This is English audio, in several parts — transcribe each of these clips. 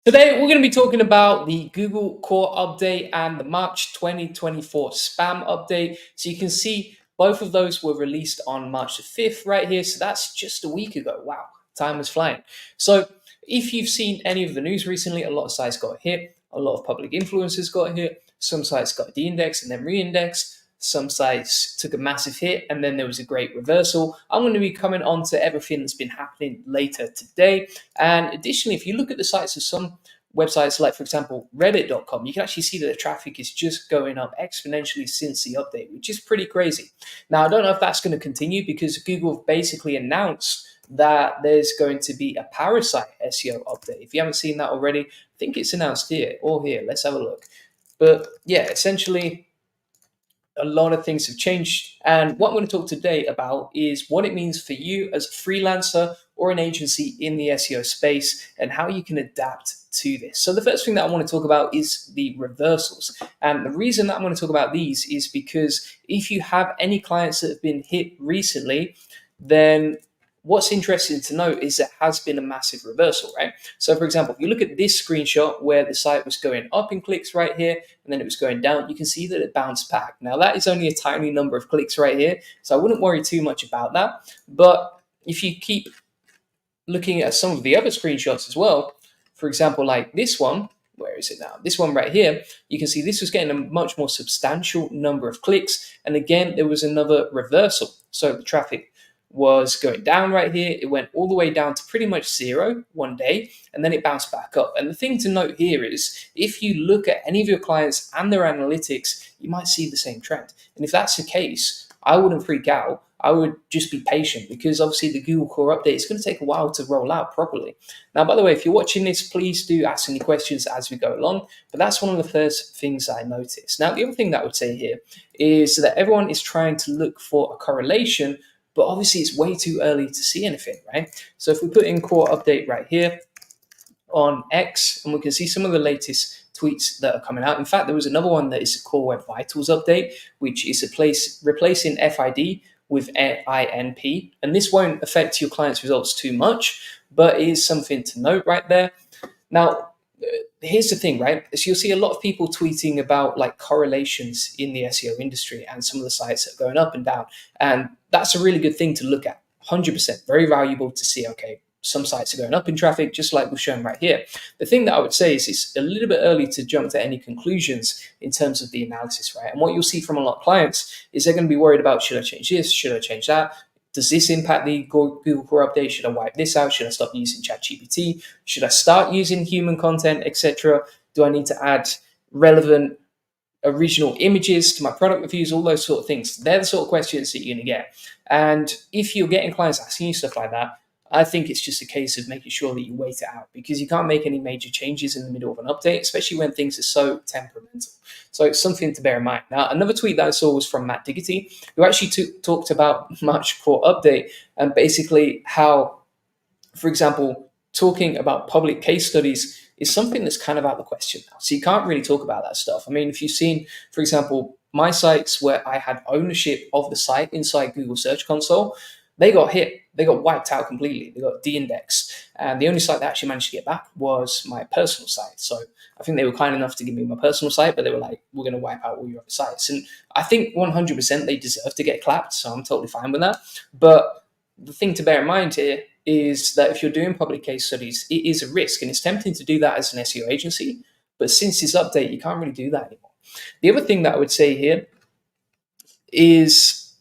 Today, we're going to be talking about the Google Core update and the March 2024 spam update. So you can see both of those were released on March the 5th right here. So that's just a week ago. Wow, time is flying. So if you've seen any of the news recently, a lot of sites got hit, a lot of public influencers got hit, some sites got de-indexed and then re-indexed. Some sites took a massive hit and then there was a great reversal. I'm going to be coming on to everything that's been happening later today. And additionally, if you look at the sites of some websites like, for example, reddit.com, you can actually see that the traffic is just going up exponentially since the update, which is pretty crazy. Now, I don't know if that's going to continue because Google have basically announced that there's going to be a Parasite SEO update. If you haven't seen that already, I think it's announced here or here. Let's have a look. But yeah, essentially, a lot of things have changed. And what I'm going to talk today about is what it means for you as a freelancer or an agency in the SEO space and how you can adapt to this. So the first thing that I want to talk about is the reversals. And the reason that I'm going to talk about these is because if you have any clients that have been hit recently, then what's interesting to note is there has been a massive reversal, right? So for example, if you look at this screenshot where the site was going up in clicks right here, and then it was going down, you can see that it bounced back. Now that is only a tiny number of clicks right here, so I wouldn't worry too much about that. But if you keep looking at some of the other screenshots as well, for example, like this one, where is it now? This one right here, you can see this was getting a much more substantial number of clicks. And again, there was another reversal. So the traffic was going down right here. It went all the way down to pretty much zero one day, and then it bounced back up. And the thing to note here is if you look at any of your clients and their analytics, you might see the same trend. And if that's the case, I wouldn't freak out. I would just be patient because obviously the Google Core update is going to take a while to roll out properly. Now, by the way, if you're watching this, please do ask any questions as we go along. But that's one of the first things I noticed. Now, the other thing that I would say here is that everyone is trying to look for a correlation, but obviously it's way too early to see anything, right? So if we put in Core update right here on X, and we can see some of the latest tweets that are coming out. In fact, there was another one that is a Core Web Vitals update, which is replacing FID with INP. And this won't affect your client's results too much, but it is something to note right there. Now, here's the thing, right? So you'll see a lot of people tweeting about like correlations in the SEO industry and some of the sites that are going up and down. And that's a really good thing to look at. 100%, very valuable to see, okay, some sites are going up in traffic, just like we're showing right here. The thing that I would say is it's a little bit early to jump to any conclusions in terms of the analysis, right? And what you'll see from a lot of clients is they're going to be worried about, should I change this? Should I change that? Does this impact the Google Core update? Should I wipe this out? Should I stop using ChatGPT? Should I start using human content, etc.? Do I need to add relevant original images to my product reviews? All those sort of things. They're the sort of questions that you're going to get. And if you're getting clients asking you stuff like that, I think it's just a case of making sure that you wait it out because you can't make any major changes in the middle of an update, especially when things are so temperamental. So it's something to bear in mind. Now, another tweet that I saw was from Matt Diggity, who actually talked about March Core update and basically how, for example, talking about public case studies is something that's kind of out of the question now. So you can't really talk about that stuff. I mean, if you've seen, for example, my sites where I had ownership of the site inside Google Search Console, they got hit. They got wiped out completely. They got de-indexed. And the only site that actually managed to get back was my personal site. So I think they were kind enough to give me my personal site, but they were like, we're going to wipe out all your other sites. And I think 100% they deserve to get clapped. So I'm totally fine with that. But the thing to bear in mind here is that if you're doing public case studies, it is a risk. And it's tempting to do that as an SEO agency. But since this update, you can't really do that anymore. The other thing that I would say here is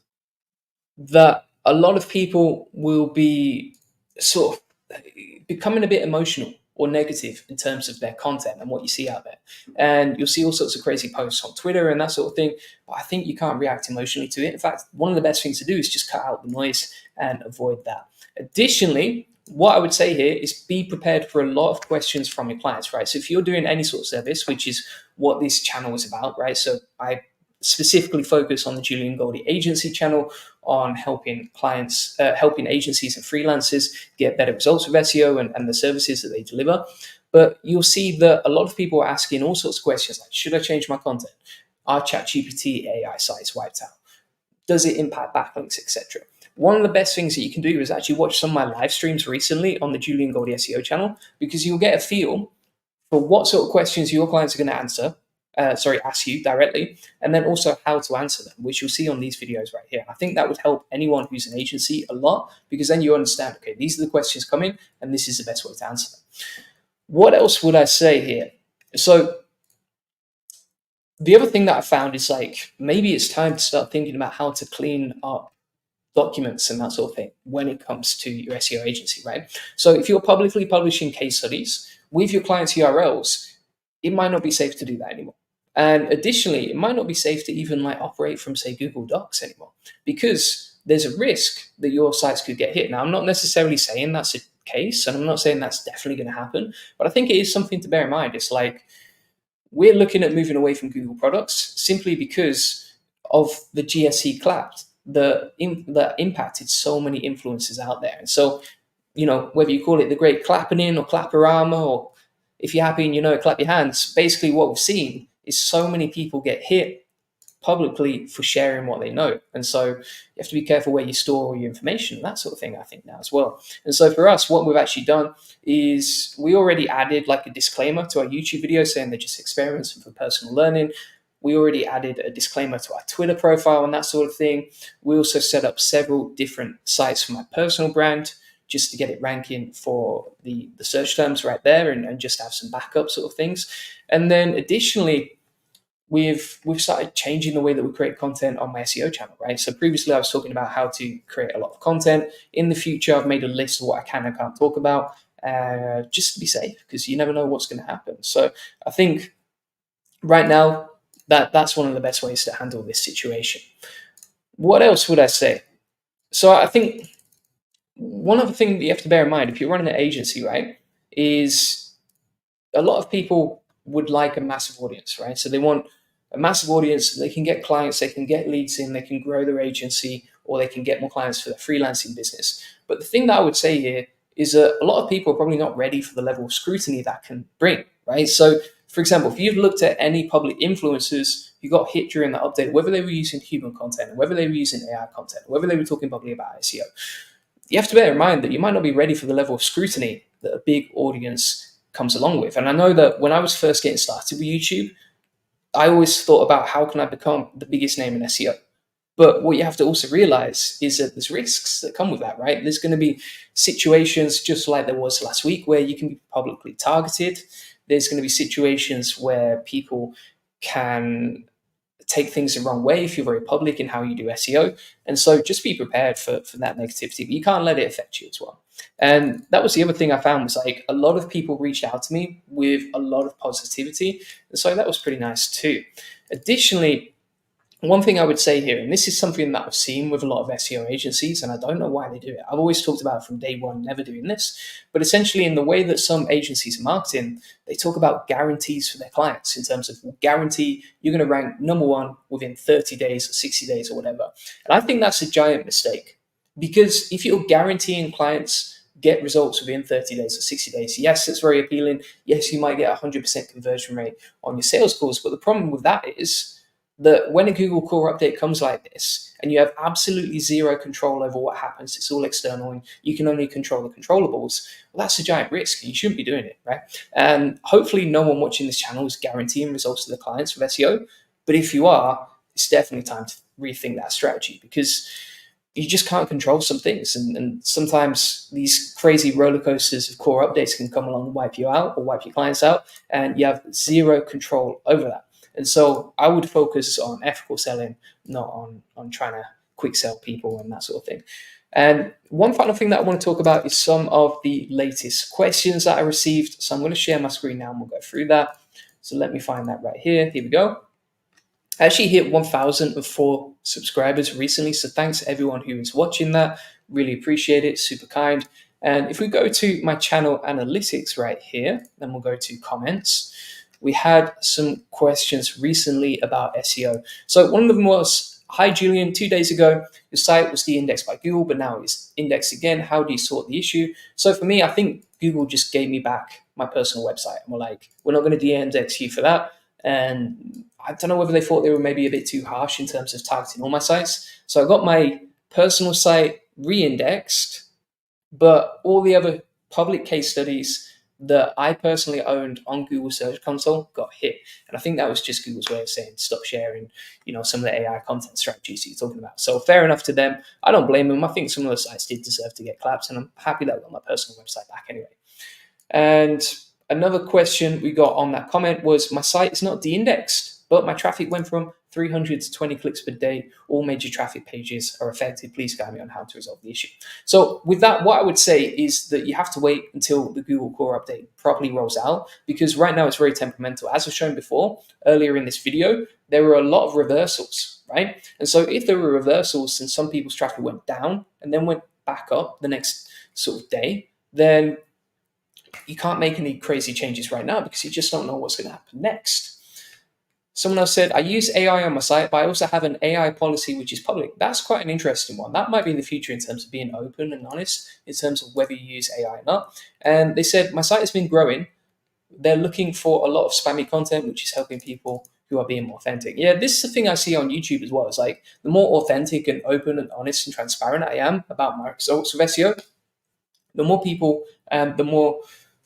that a lot of people will be sort of becoming a bit emotional or negative in terms of their content and what you see out there. And you'll see all sorts of crazy posts on Twitter and that sort of thing. But I think you can't react emotionally to it. In fact, one of the best things to do is just cut out the noise and avoid that. Additionally, what I would say here is be prepared for a lot of questions from your clients, right? So if you're doing any sort of service, which is what this channel is about, right? So I specifically focus on the Julian Goldie agency channel on helping clients, helping agencies and freelancers get better results with SEO and the services that they deliver. But you'll see that a lot of people are asking all sorts of questions like, should I change my content? Are ChatGPT AI sites wiped out? Does it impact backlinks, etc.? One of the best things that you can do is actually watch some of my live streams recently on the Julian Goldie SEO channel because you'll get a feel for what sort of questions your clients are going to ask you directly, and then also how to answer them, which you'll see on these videos right here. I think that would help anyone who's an agency a lot, because then you understand, okay, these are the questions coming, and this is the best way to answer them. What else would I say here? So the other thing that I found is like, maybe it's time to start thinking about how to clean up documents and that sort of thing when it comes to your SEO agency, right? So if you're publicly publishing case studies with your clients' URLs, it might not be safe to do that anymore. And additionally, it might not be safe to even like operate from, say, Google Docs anymore, because there's a risk that your sites could get hit. Now, I'm not necessarily saying that's a case, and I'm not saying that's definitely going to happen, but I think it is something to bear in mind. It's like, we're looking at moving away from Google products simply because of the GSE clapped, that impacted so many influencers out there. And so, whether you call it the great Clappening or Clapperama, or if you're happy and clap your hands, basically what we've seen is so many people get hit publicly for sharing what they know. And so you have to be careful where you store all your information and that sort of thing, I think, now as well. And so for us, what we've actually done is we already added like a disclaimer to our YouTube videos saying they're just experiments for personal learning. We already added a disclaimer to our Twitter profile and that sort of thing. We also set up several different sites for my personal brand, just to get it ranking for the search terms right there, and just have some backup sort of things. And then additionally, we've started changing the way that we create content on my SEO channel, right? So previously I was talking about how to create a lot of content. In the future, I've made a list of what I can and can't talk about, just to be safe, because you never know what's going to happen. So I think right now that's one of the best ways to handle this situation. What else would I say? So I think one other thing that you have to bear in mind if you're running an agency, right, is a lot of people would like a massive audience, right? So they want a massive audience. They can get clients, they can get leads in, they can grow their agency, or they can get more clients for their freelancing business. But the thing that I would say here is that a lot of people are probably not ready for the level of scrutiny that can bring, right? So, for example, if you've looked at any public influencers who got hit during the update, whether they were using human content, or whether they were using AI content, or whether they were talking publicly about SEO, you have to bear in mind that you might not be ready for the level of scrutiny that a big audience comes along with. And I know that when I was first getting started with YouTube, I always thought about how can I become the biggest name in SEO. But what you have to also realize is that there's risks that come with that, right? There's going to be situations just like there was last week where you can be publicly targeted. There's going to be situations where people can take things the wrong way if you're very public in how you do SEO. And so just be prepared for that negativity, but you can't let it affect you as well. And that was the other thing I found, was like a lot of people reached out to me with a lot of positivity. And so that was pretty nice too. Additionally, one thing I would say here, and this is something that I've seen with a lot of SEO agencies, and I don't know why they do it. I've always talked about it from day one, never doing this. But essentially, in the way that some agencies are marketing, they talk about guarantees for their clients in terms of guarantee you're going to rank number one within 30 days or 60 days or whatever. And I think that's a giant mistake, because if you're guaranteeing clients get results within 30 days or 60 days, yes, it's very appealing. Yes, you might get 100% conversion rate on your sales calls. But the problem with that is that when a Google core update comes like this, and you have absolutely zero control over what happens, it's all external and you can only control the controllables, well, that's a giant risk. You shouldn't be doing it, right? And hopefully no one watching this channel is guaranteeing results to the clients with SEO. But if you are, it's definitely time to rethink that strategy, because you just can't control some things. And sometimes these crazy roller coasters of core updates can come along and wipe you out or wipe your clients out, and you have zero control over that. And so I would focus on ethical selling, not on trying to quick sell people and that sort of thing. And one final thing that I want to talk about is some of the latest questions that I received. So I'm going to share my screen now and we'll go through that. So let me find that right here. Here we go. I actually hit 1,004 subscribers recently. So thanks to everyone who is watching that. Really appreciate it. Super kind. And if we go to my channel analytics right here, then we'll go to comments. We had some questions recently about SEO. So one of them was, hi Julian, 2 days ago, your site was de-indexed by Google, but now it's indexed again. How do you sort the issue? So for me, I think Google just gave me back my personal website. And we're like, we're not going to de-index you for that. And I don't know whether they thought they were maybe a bit too harsh in terms of targeting all my sites. So I got my personal site re-indexed, but all the other public case studies that I personally owned on Google Search Console got hit. And I think that was just Google's way of saying stop sharing, some of the AI content strategies that you're talking about. So fair enough to them. I don't blame them. I think some of those sites did deserve to get clapped, and I'm happy that I got my personal website back anyway. And another question we got on that comment was, my site is not de-indexed, but my traffic went from 300 to 20 clicks per day. All major traffic pages are affected. Please guide me on how to resolve the issue. So with that, what I would say is that you have to wait until the Google Core Update properly rolls out, because right now it's very temperamental. As I've shown before, earlier in this video, there were a lot of reversals, right? And so if there were reversals and some people's traffic went down and then went back up the next sort of day, then you can't make any crazy changes right now because you just don't know what's going to happen next. Someone else said, I use AI on my site, but I also have an AI policy which is public. That's quite an interesting one. That might be in the future in terms of being open and honest in terms of whether you use AI or not. And they said, my site has been growing. They're looking for a lot of spammy content, which is helping people who are being more authentic. Yeah, this is the thing I see on YouTube as well. It's like the more authentic and open and honest and transparent I am about my results with SEO, the more people and the more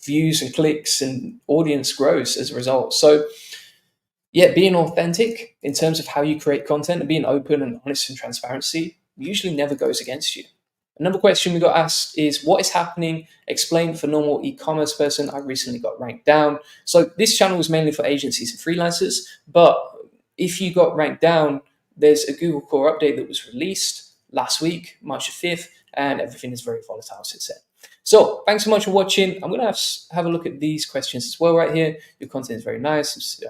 views and clicks and audience grows as a result. So yeah, being authentic in terms of how you create content and being open and honest and transparency usually never goes against you. Another question we got asked is, what is happening? Explain for normal e-commerce person. I recently got ranked down. So this channel was mainly for agencies and freelancers, but if you got ranked down, there's a Google Core update that was released last week, March 5th, and everything is very volatile since then. So thanks so much for watching. I'm going to have a look at these questions as well right here. Your content is very nice.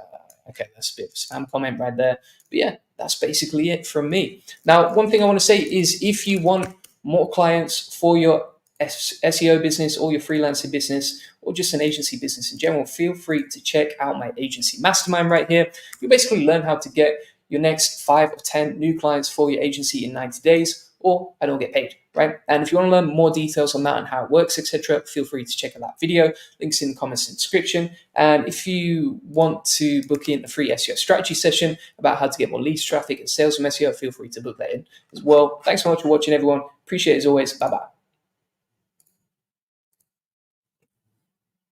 Okay, that's a bit of a spam comment right there. But yeah, that's basically it from me. Now, one thing I want to say is, if you want more clients for your SEO business or your freelancing business or just an agency business in general, feel free to check out my agency mastermind right here. You basically learn how to get your next 5 or 10 new clients for your agency in 90 days, or I don't get paid, right? And if you want to learn more details on that and how it works, etc., feel free to check out that video. Links in the comments and description. And if you want to book in a free SEO strategy session about how to get more leads, traffic, and sales from SEO, feel free to book that in as well. Thanks so much for watching, everyone. Appreciate it as always. Bye-bye.